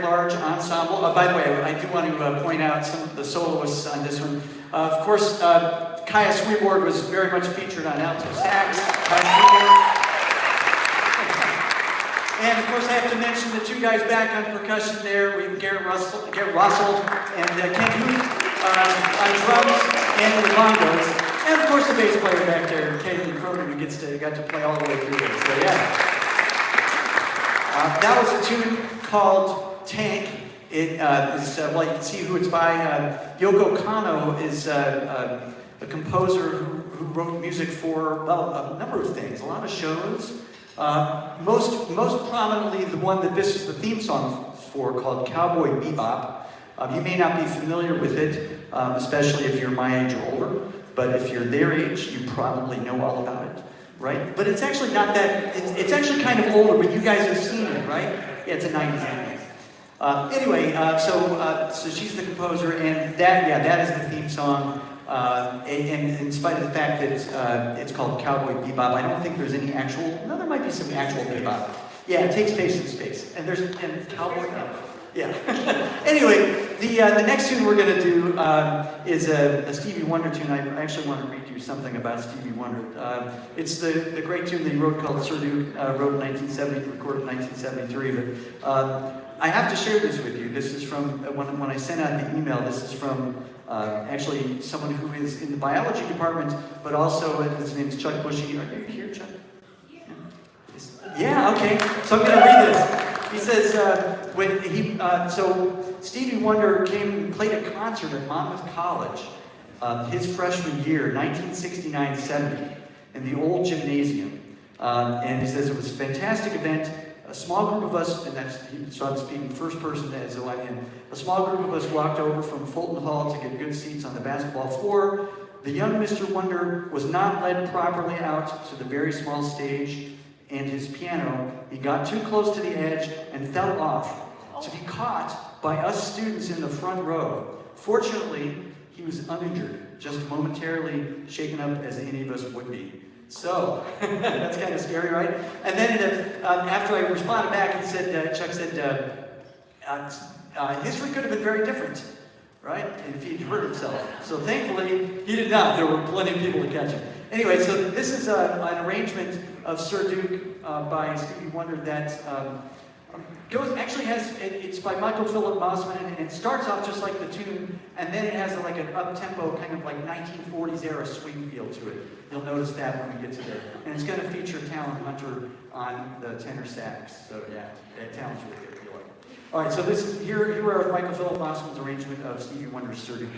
large ensemble. By the way, I do want to point out some of the soloists on this one. Of course, Kaya Sweetward was very much featured on alto sax. And of course, I have to mention the two guys back on percussion there. We have Garrett Russell and Ken Hoot on drums and the bongos. And of course, the bass player back there, Caitlin Cronin, who got to play all the way through this. So yeah. That was a tune called Tank. It is, well, you can see who it's by. Yoko Kanno is a composer who wrote music for, well, a number of things, a lot of shows. Most prominently, the one that this is the theme song for, called Cowboy Bebop. You may not be familiar with it, especially if you're my age or older, but if you're their age, you probably know all about it. Right? But it's actually not that, it's actually kind of older, but you guys have seen it, right? Yeah, it's a 90s anime. Anyway, so she's the composer, and that is the theme song. And in spite of the fact that it's called Cowboy Bebop, I don't think there's any actual, no, there might be some actual bebop. Yeah, it takes place in space. And Cowboy, yeah. Anyway, the next tune we're going to do is a Stevie Wonder tune. I actually want to read you something about Stevie Wonder. It's the great tune that he wrote called Sir Duke, wrote in 1970, recorded in 1973. But I have to share this with you. This is from, when I sent out the email, this is from actually someone who is in the biology department, but also, his name is Chuck Bushy. Are you here, Chuck? Yeah, okay. So I'm going to read this. He says, so Stevie Wonder came and played a concert at Monmouth College his freshman year, 1969-70, in the old gymnasium. And he says it was a fantastic event. A small group of us, so I'm speaking first person as though I'm in, a small group of us walked over from Fulton Hall to get good seats on the basketball floor. The young Mr. Wonder was not led properly out to the very small stage and his piano. He got too close to the edge and fell off, to be caught by us students in the front row. Fortunately, he was uninjured, just momentarily shaken up as any of us would be. So, that's kind of scary, right? And then after I responded back, he said, Chuck said, history could have been very different, right? If he'd hurt himself. So thankfully, he did not. There were plenty of people to catch him. Anyway, so this is an arrangement of Sir Duke by Stevie Wonder that it's by Michael Philip Mossman, and it starts off just like the tune, and then it has like an up-tempo, kind of like 1940s era swing feel to it. You'll notice that when we get to there. And it's going to feature Talon Hunter on the tenor sax. So yeah, Talon's really good. All right, so here are Michael Philip Mossman's arrangement of Stevie Wonder's Sir Duke.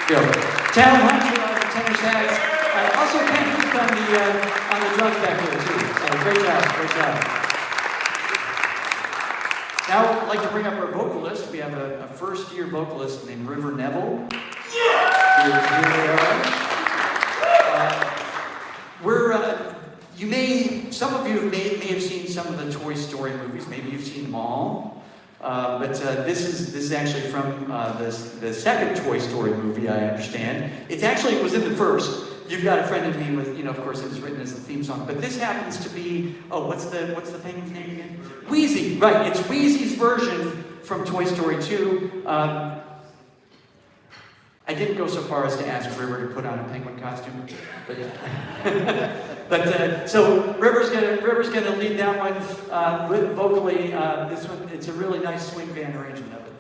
Go. Talon Hunter on the tenor sax. Also Ken Duke on the drums back there too. So great job, great job. Now I'd like to bring up our vocalist. We have a first-year vocalist named River Neville. Here they are. Some of you may have seen some of the Toy Story movies. Maybe you've seen them all. But this is actually from the second Toy Story movie, I understand. It was in the first. You've Got a Friend in Me with, of course, it was written as the theme song. But this happens to be, what's the penguin's name again? Wheezy, right. It's Wheezy's version from Toy Story 2. I didn't go so far as to ask River to put on a penguin costume, but so River's gonna lead that one vocally. This one, it's a really nice swing band arrangement of it.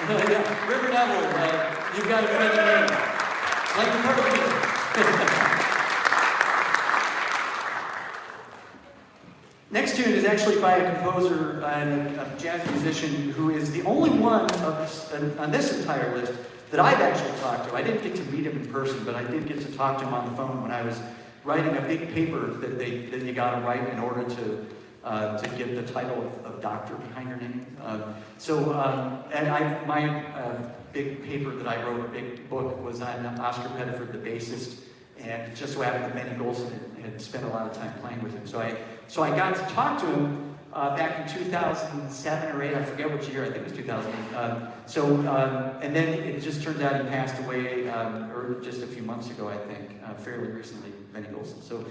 Yeah, River Neville, you've got a friend in me. Like the perfect. Next tune is actually by a composer and a jazz musician who is the only one on this entire list that I've actually talked to. I didn't get to meet him in person, but I did get to talk to him on the phone when I was writing a big paper that you got to write in order to to give the title of doctor behind her name. And my big paper that I wrote, a big book, was on Oscar Pettiford, the bassist, and it just so happened that Benny Golson had spent a lot of time playing with him. So I got to talk to him back in 2007 or 8, I forget which year, I think it was 2008. And then it just turns out he passed away, or just a few months ago, I think, fairly recently, Benny Golson. So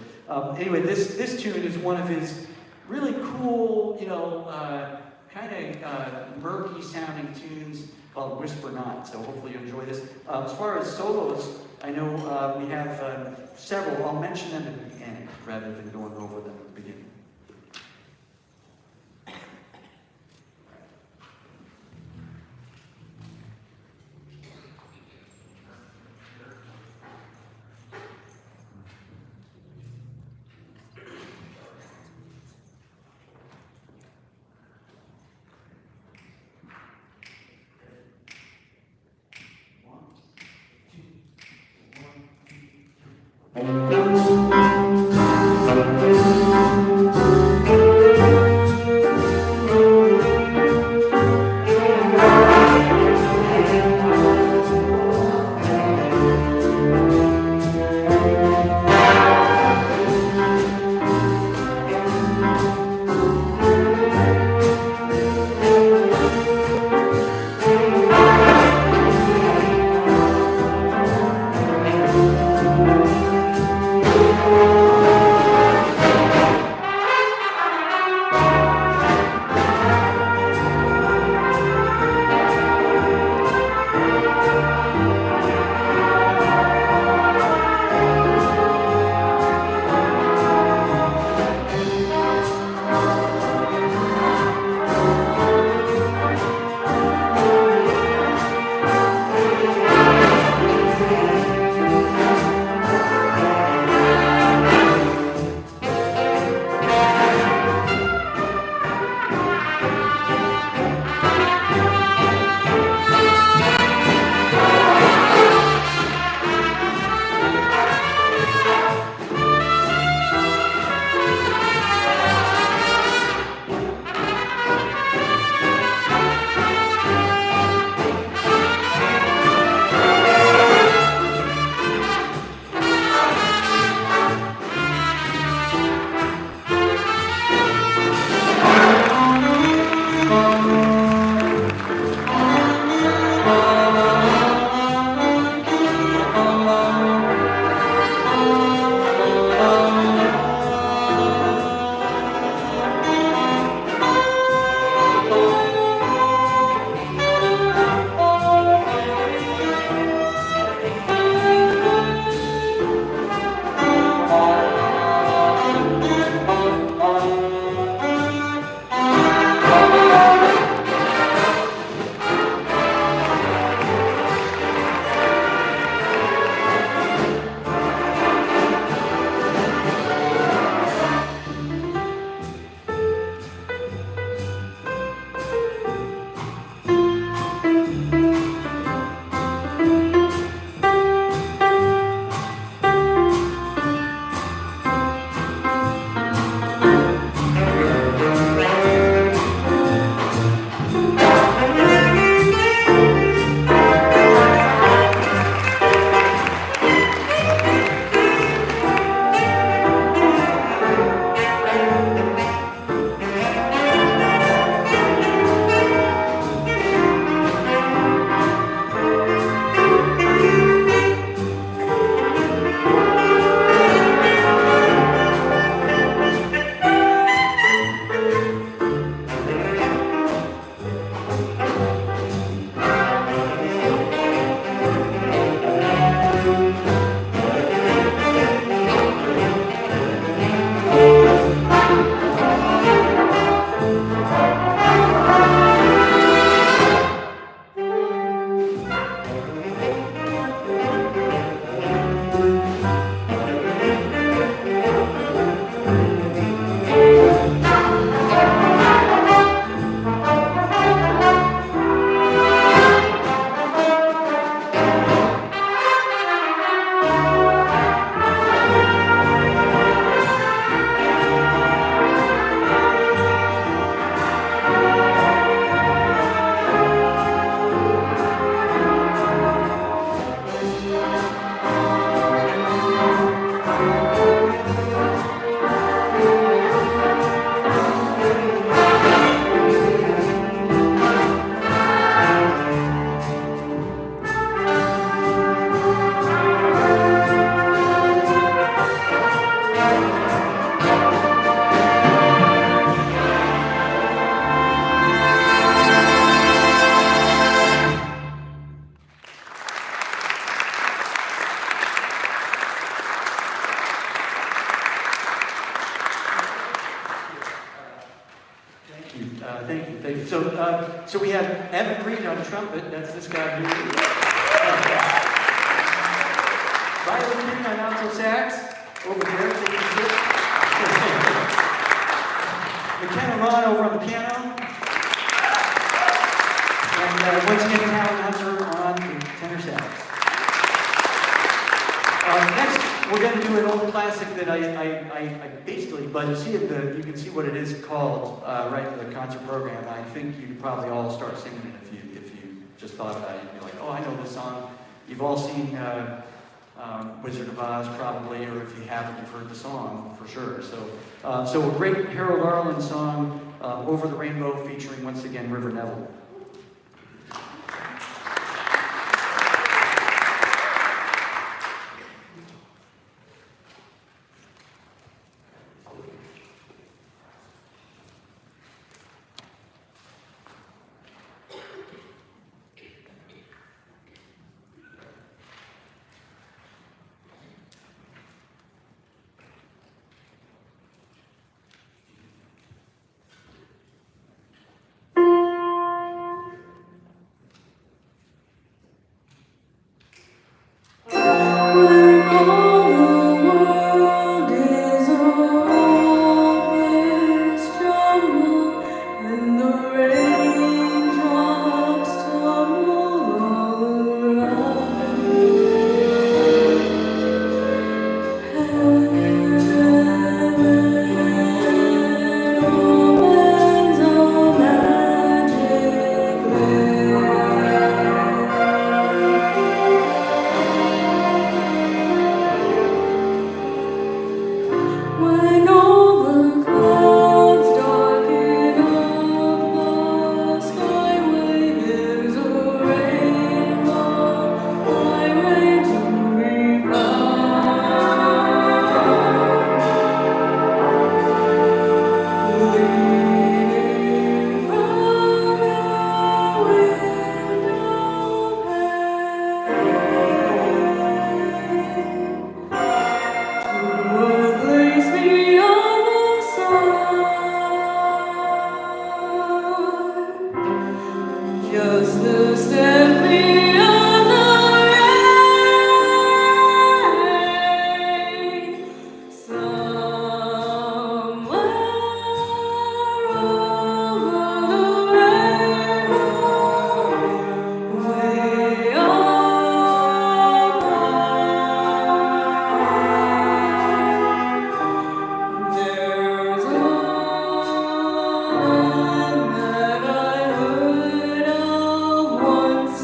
anyway, this tune is one of his really cool, kind of murky sounding tunes called Whisper Not. So hopefully you enjoy this. As far as solos, I know we have several. I'll mention them at the end rather than going over them at the beginning. Thank you, thank you. So we have Evan Reed on trumpet. That's this guy here. Riley King on alto sax. Over there, take a sit. McKenna Ron over on the piano. And once again, Alan Hunter on the tenor sax. Next, we're going to do an old classic that I basically, but you can see what it is called right in the concert program. I think you could probably all start singing it if you just thought about it. You'd be like, oh, I know this song. You've all seen Wizard of Oz probably, or if you haven't, you've heard the song for sure. So a great Harold Arlen song, Over the Rainbow, featuring once again River Neville. Once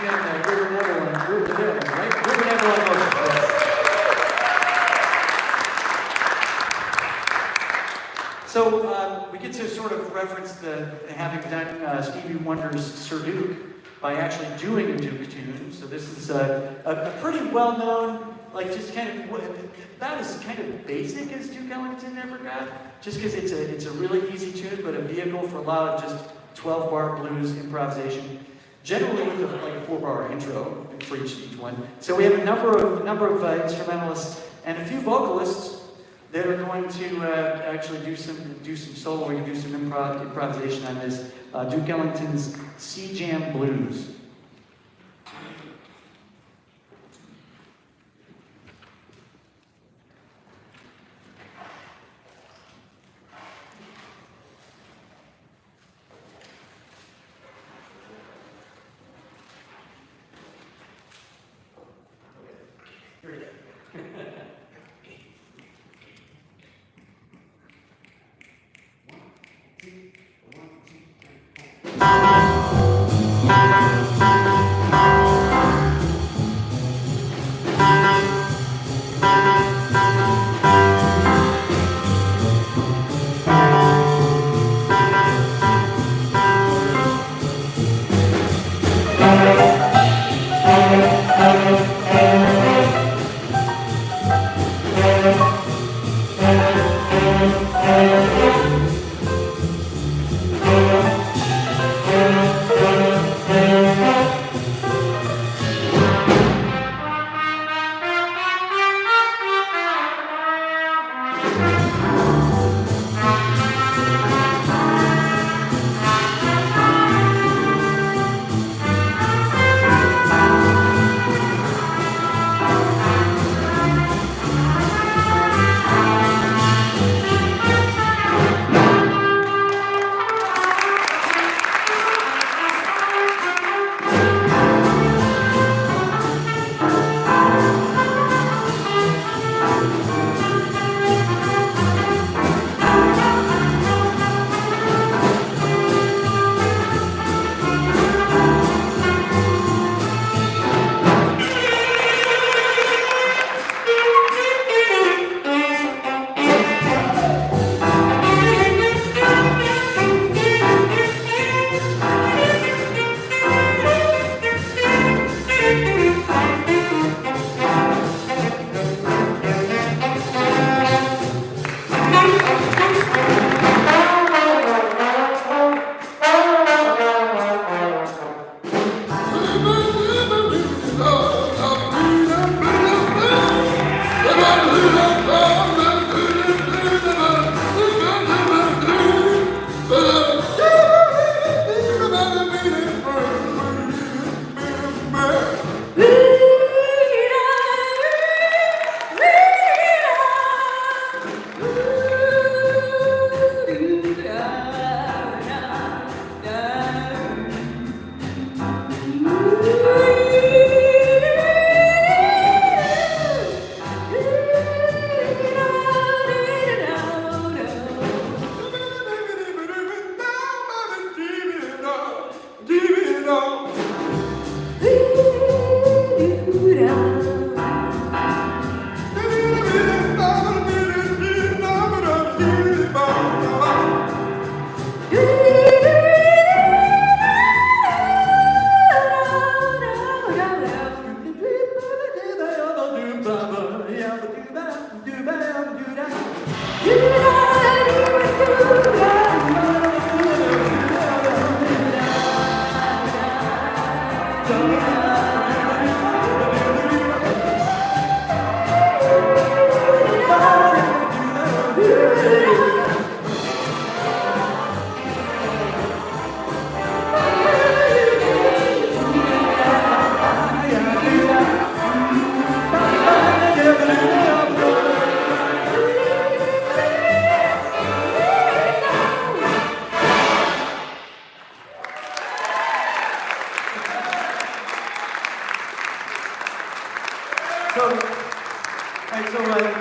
again River Neville and River Neville, right? River Neville and Motion. Yes. So we get to sort of reference the having done Stevie Wonder's Sir Duke by actually doing a Duke tune. So this is a pretty well-known, like just kind of about as kind of basic as Duke Ellington ever got. Just because it's a really easy tune, but a vehicle for a lot of just 12-bar blues improvisation. Generally with a 4-bar intro for each one. So we have a number of instrumentalists and a few vocalists that are going to actually do some soloing, do some improvisation on this Duke Ellington's Sea Jam Blues. Here we go.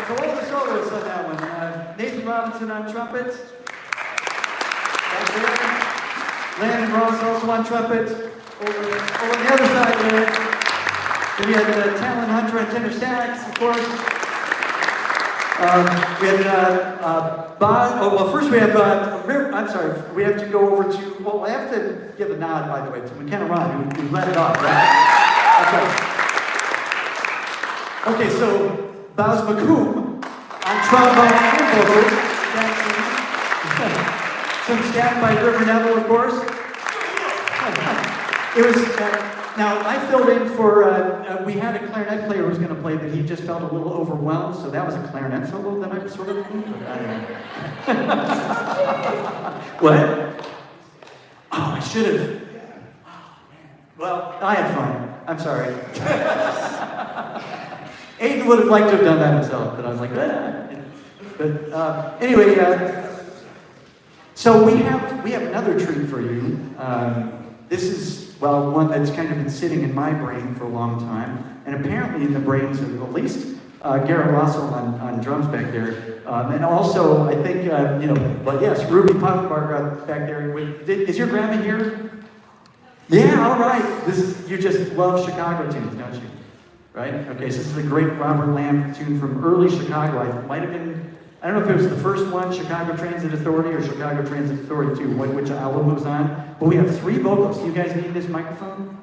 So all the soloists on that one. Nathan Robinson on trumpet. Landon Ross also on trumpet. Over on the other side there. we had Talon Hunter on tenor sax, of course. We had Boz. Oh, well, first we have. I'm sorry. We have to go over to. Well, I have to give a nod, by the way, to McKenna Ron, who led it off, right? Okay, so Boz McComb on trombone and vocals. Some staff by River Neville, of course. It was. Now, I filled in for, we had a clarinet player who was going to play, but he just felt a little overwhelmed, so that was a clarinet solo that I sort of, I don't know. What? Oh, I should have. Well, I had fun. I'm sorry. Aiden would have liked to have done that himself, but I was like, ah. But anyway, so we have another treat for you. This is, well, one that's kind of been sitting in my brain for a long time, and apparently in the brains of at least Garrett Russell on drums back there, and also I think but yes, Ruby Puffenbarger back there. Is your grandma here? Yeah, all right. You just love Chicago tunes, don't you? Right? Okay, so this is a great Robert Lamb tune from early Chicago. It might have been. I don't know if it was the first one, Chicago Transit Authority, or Chicago Transit Authority 2, which album it was on. But we have 3 vocals. Do you guys need this microphone?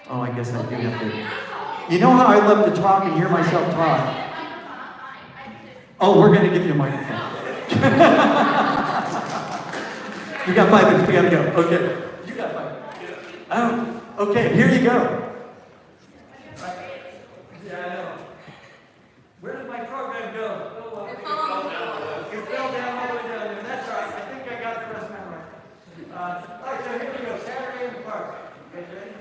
Oh, I guess I do have to. You know how I love to talk and hear myself talk? Oh, we're going to give you a microphone. You got 5 minutes. We got to go. Okay. You got 5 minutes. Oh, okay. Here you go. Yeah, I know. Where did my program go? It fell down all the way down there. That's all right. I think I got the rest memorized. All right, so here we go. Saturday in the Park. You guys ready?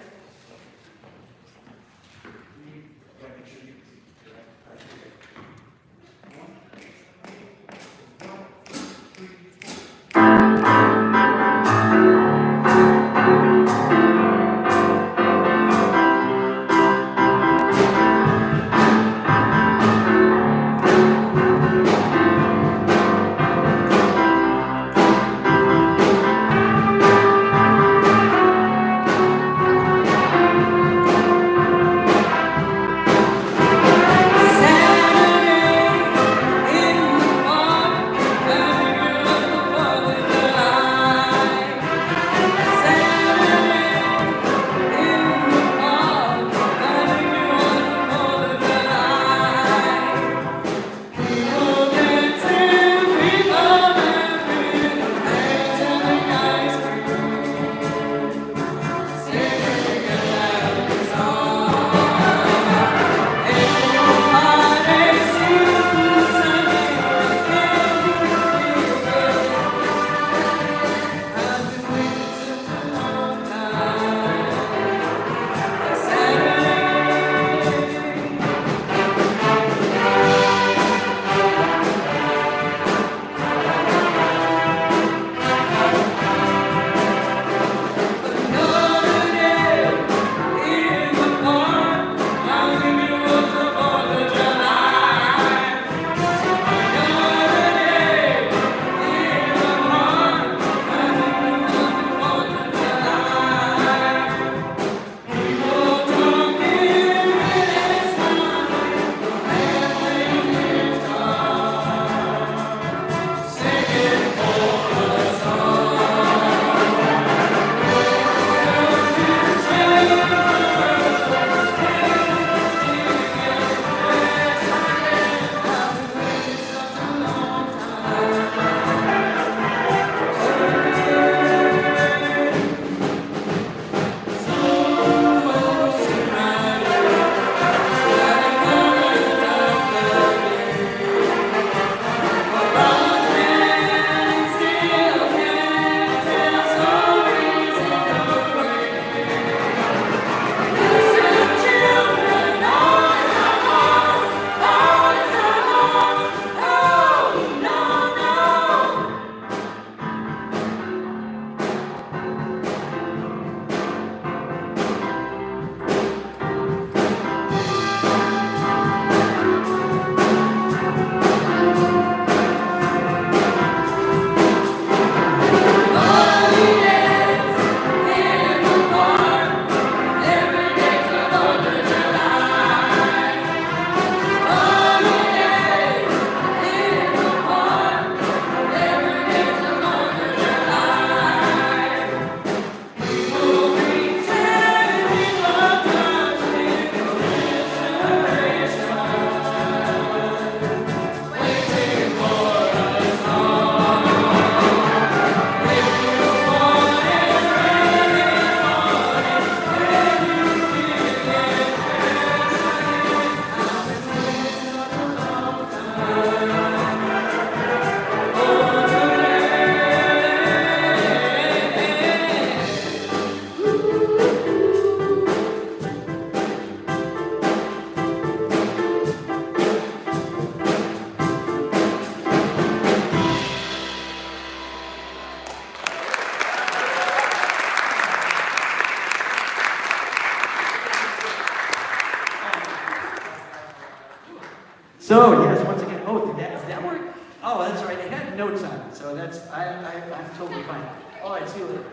So yes, once again, does that work? Oh, that's right. It had notes on it, so I'm totally fine. All right, see you later.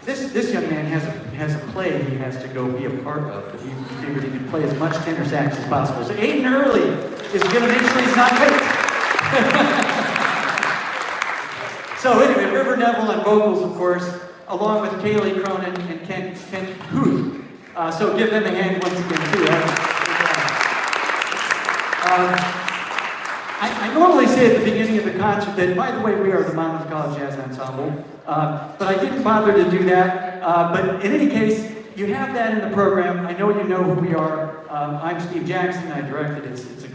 This young man has a play he has to go be a part of, but he figured he could play as much tenor sax as possible. So Aiden Early is going to make sure he's not late. So anyway, River Neville on vocals, of course, along with Kaylee Cronin and Kent Huth. So give them a hand once again, too. I normally say at the beginning of the concert that, by the way, we are the Monmouth College Jazz Ensemble, but I didn't bother to do that. But in any case, you have that in the program. I know you know who we are. I'm Steve Jackson. I directed it. It's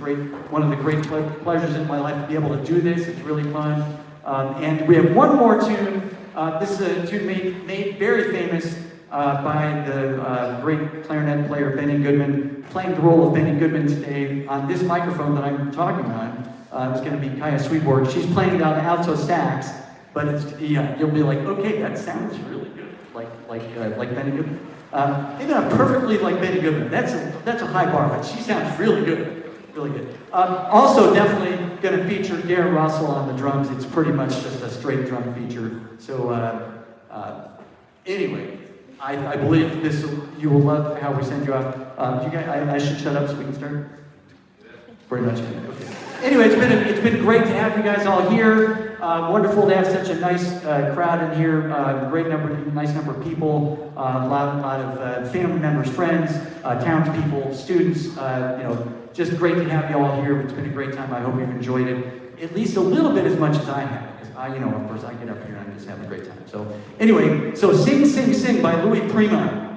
one of the great pleasures in my life to be able to do this. It's really fun. And we have one more tune. This is a tune made very famous by the great clarinet player Benny Goodman, playing the role of Benny Goodman today on this microphone that I'm talking on. It's going to be Kaya Sweetborg. She's playing it on alto sax, but you'll be like, okay, that sounds really good, like Benny Goodman. Maybe not perfectly like Benny Goodman. That's a high bar, but she sounds really good, really good. Also, definitely going to feature Darren Russell on the drums. It's pretty much just a straight drum feature. So anyway. I believe you will love how we send you off. You guys, I should shut up so we can start? Pretty much. Okay. Anyway, it's been great to have you guys all here. Wonderful to have such a nice crowd in here. Nice number of people. A lot of family members, friends, townspeople, students. Just great to have you all here. It's been a great time. I hope you've enjoyed it at least a little bit as much as I have. Of course, I get up here and I'm just having a great time. So anyway, Sing, Sing, Sing by Louis Prima.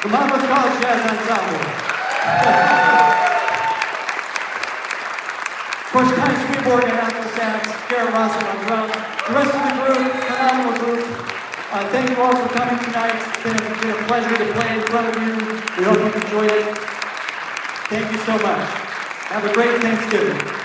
The Monmouth College Jazz Ensemble. Of course, Kai Sweetborg and alto sax, Garrett Ronson on drums. The rest of the group, phenomenal group. Thank you all for coming tonight. It's been a pleasure to play in front of you. We hope you enjoyed it. Thank you so much. Have a great Thanksgiving.